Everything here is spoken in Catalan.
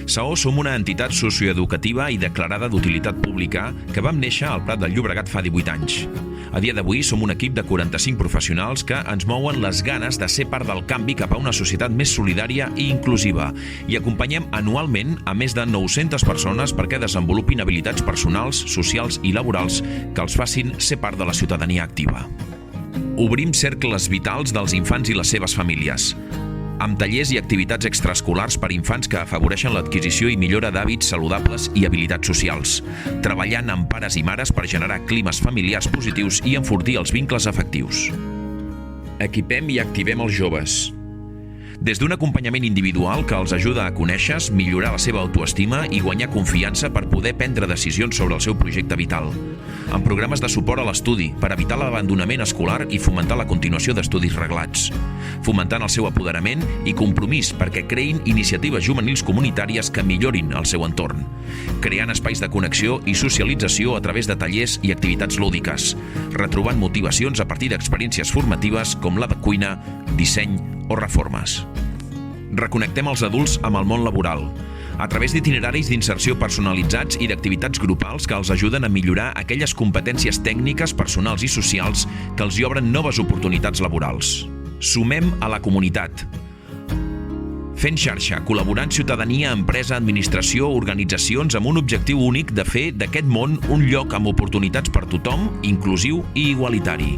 Saó som una entitat socioeducativa i declarada d'utilitat pública que vam néixer al Prat del Llobregat fa 18 anys. A dia d'avui som un equip de 45 professionals que ens mouen les ganes de ser part del canvi cap a una societat més solidària i inclusiva i acompanyem anualment a més de 900 persones perquè desenvolupin habilitats personals, socials i laborals que els facin ser part de la ciutadania activa. Obrim cercles vitals dels infants i les seves famílies, amb tallers i activitats extraescolars per infants que afavoreixen l'adquisició i millora d'hàbits saludables i habilitats socials, treballant amb pares i mares per generar climes familiars positius i enfortir els vincles afectius. Equipem i activem els joves. Des d'un acompanyament individual que els ajuda a conèixer, millorar la seva autoestima i guanyar confiança per poder prendre decisions sobre el seu projecte vital, amb programes de suport a l'estudi per evitar l'abandonament escolar i fomentar la continuació d'estudis reglats, fomentant el seu apoderament i compromís perquè creïn iniciatives juvenils comunitàries que millorin el seu entorn, creant espais de connexió i socialització a través de tallers i activitats lúdiques, retrobant motivacions a partir d'experiències formatives com la de cuina, disseny o reformes. Reconnectem els adults amb el món laboral, a través d'itineraris d'inserció personalitzats i d'activitats grupals que els ajuden a millorar aquelles competències tècniques, personals i socials que els hi obren noves oportunitats laborals. Sumem a la comunitat. Fent xarxa, col·laborant ciutadania, empresa, administració, organitzacions amb un objectiu únic de fer d'aquest món un lloc amb oportunitats per tothom, inclusiu i igualitari.